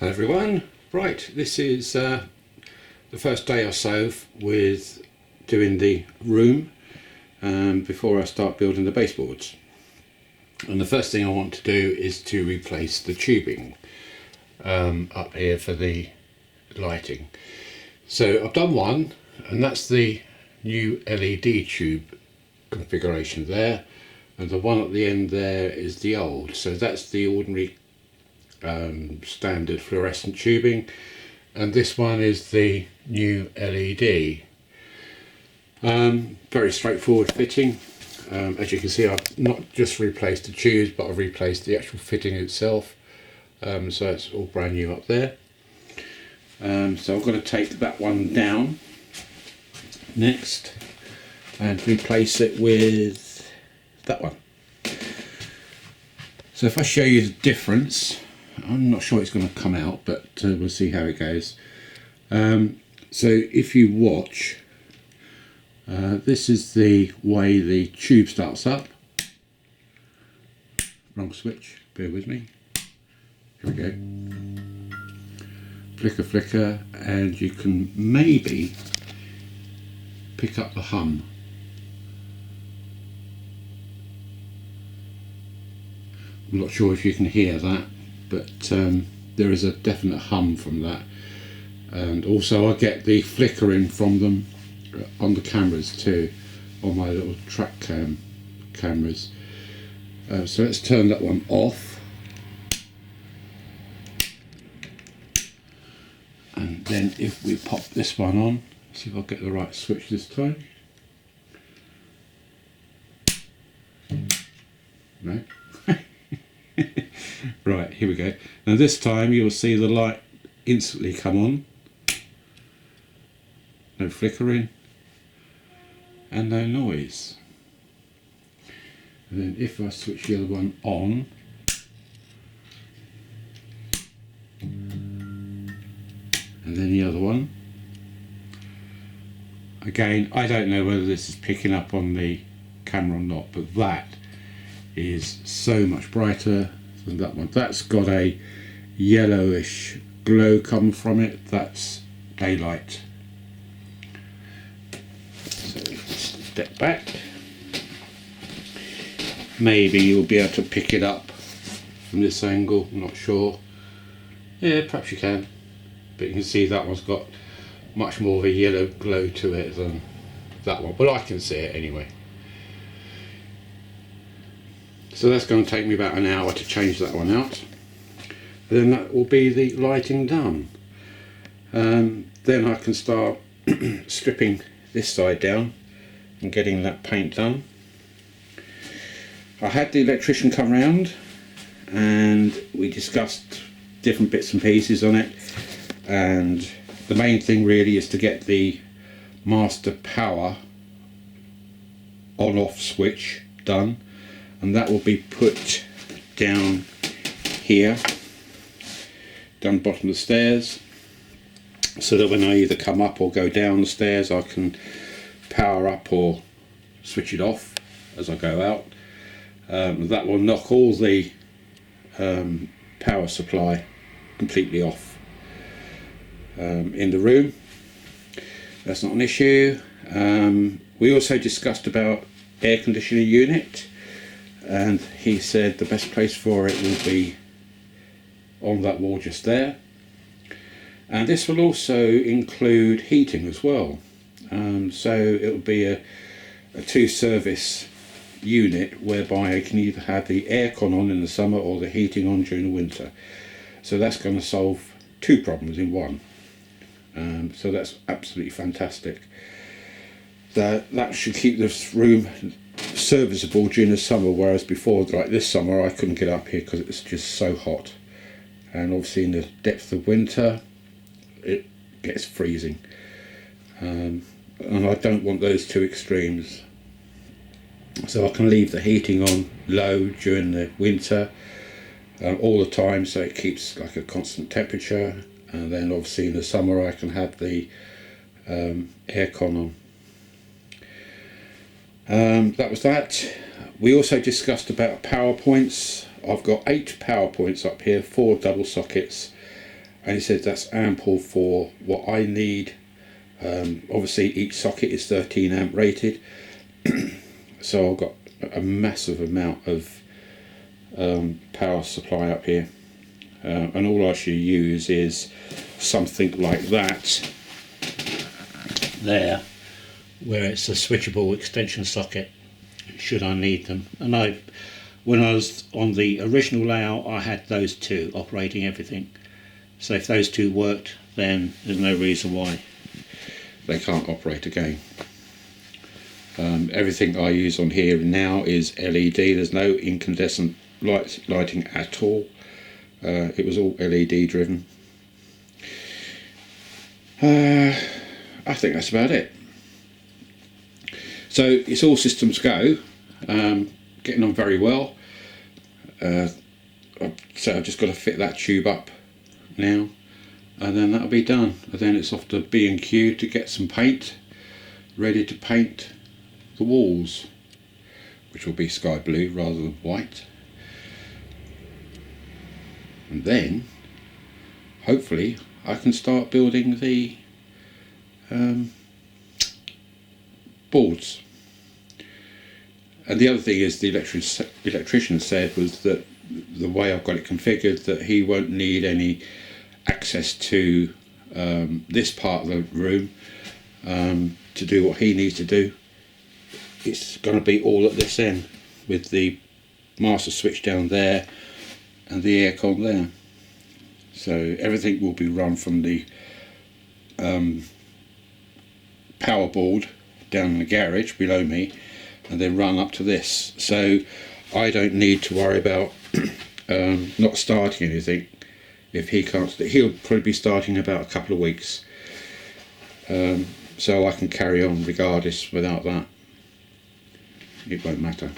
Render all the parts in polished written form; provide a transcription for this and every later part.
Hello everyone. Right, this is the first day or so with doing the room before I start building the baseboards. And the first thing I want to do is to replace the tubing up here for the lighting. So I've done one, and that's the new LED tube configuration there, and the one at the end there is the old. So that's the ordinary standard fluorescent tubing, and this one is the new LED. Very straightforward fitting. As you can see, I've not just replaced the tubes, but I've replaced the actual fitting itself, so it's all brand new up there. So I'm going to take that one down next and replace it with that one. So if I show you the difference, I'm not sure it's going to come out, but we'll see how it goes. So if you watch, this is the way the tube starts up. Wrong switch, bear with me. Here we go. Flicker, flicker, and you can maybe pick up the hum. I'm not sure if you can hear that, but there is a definite hum from that. And also I get the flickering from them on the cameras too, on my little track cameras. So let's turn that one off. And then if we pop this one on, see if I get the right switch this time. No. Right, here we go. Now this time you'll see the light instantly come on. No flickering and no noise. And then if I switch the other one on, and then the other one, again I don't know whether this is picking up on the camera or not, but that is so much brighter than that one. That's got a yellowish glow come from it. That's daylight. So if we step back, maybe you'll be able to pick it up from this angle. I'm not sure. Yeah, perhaps you can, but you can see that one's got much more of a yellow glow to it than that one, but I can see it anyway. So that's going to take me about an hour to change that one out. Then that will be the lighting done. Then I can start stripping this side down and getting that paint done. I had the electrician come round and we discussed different bits and pieces on it, and the main thing really is to get the master power on off switch done, and that will be put down here, down the bottom of the stairs, so that when I either come up or go down the stairs I can power up or switch it off as I go out. That will knock all the power supply completely off in the room. That's not an issue. We also discussed about air conditioning unit, and he said the best place for it will be on that wall just there, and this will also include heating as well. So it will be a two service unit whereby I can either have the aircon on in the summer or the heating on during the winter. So that's going to solve two problems in one. So that's absolutely fantastic. That should keep this room serviceable during the summer, whereas before, like this summer, I couldn't get up here because it's just so hot, and obviously in the depth of winter it gets freezing, and I don't want those two extremes. So I can leave the heating on low during the winter all the time, so it keeps like a constant temperature, and then obviously in the summer I can have the aircon on. That was that. We also discussed about power points. I've got 8 power points up here, 4 double sockets, and he said that's ample for what I need. Obviously each socket is 13 amp rated, so I've got a massive amount of power supply up here, and all I should use is something like that there, where it's a switchable extension socket should I need them. And when I was on the original layout, I had those two operating everything, so if those two worked, then there's no reason why they can't operate again. Everything I use on here now is LED. There's no incandescent lighting at all. It was all LED driven. I think that's about it. So it's all systems go. Getting on very well. So I've just got to fit that tube up now, and then that'll be done. And then it's off to B&Q to get some paint ready to paint the walls, which will be sky blue rather than white. And then hopefully I can start building the boards. And the other thing is, the electrician said was that the way I've got it configured, that he won't need any access to this part of the room to do what he needs to do. It's going to be all at this end, with the master switch down there and the aircon there. So everything will be run from the power board down in the garage below me, and then run up to this. So I don't need to worry about not starting anything if he can't. He'll probably be starting in about a couple of weeks, so I can carry on regardless without that. It won't matter.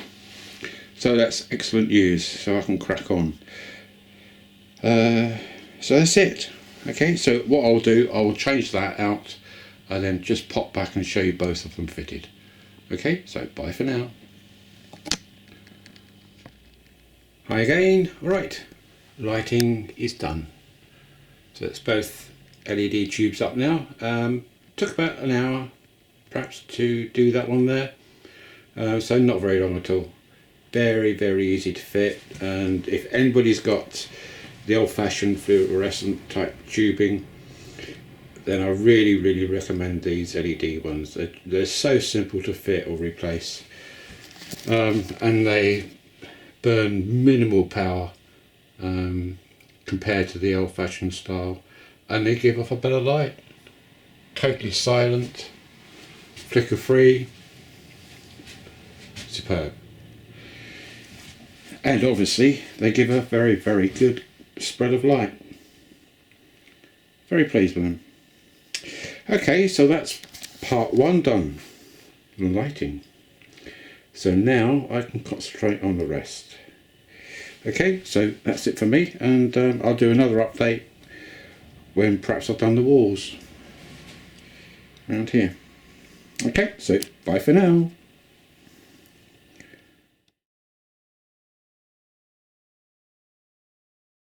So that's excellent news, so I can crack on. So that's it. Okay, so what I'll do, I will change that out and then just pop back and show you both of them fitted. Okay, so bye for now. Hi again. Alright, lighting is done. So it's both LED tubes up now. Took about an hour perhaps to do that one there. So not very long at all. Very easy to fit, and if anybody's got the old-fashioned fluorescent type tubing, then I really recommend these LED ones. They're so simple to fit or replace, and they burn minimal power compared to the old-fashioned style, and they give off a better light. Totally silent, flicker free, superb. And obviously they give a very good spread of light. Very pleased with them. Okay, so that's part one done, the lighting. So now I can concentrate on the rest. Okay, so that's it for me, and I'll do another update when perhaps I've done the walls around here. Okay, so bye for now.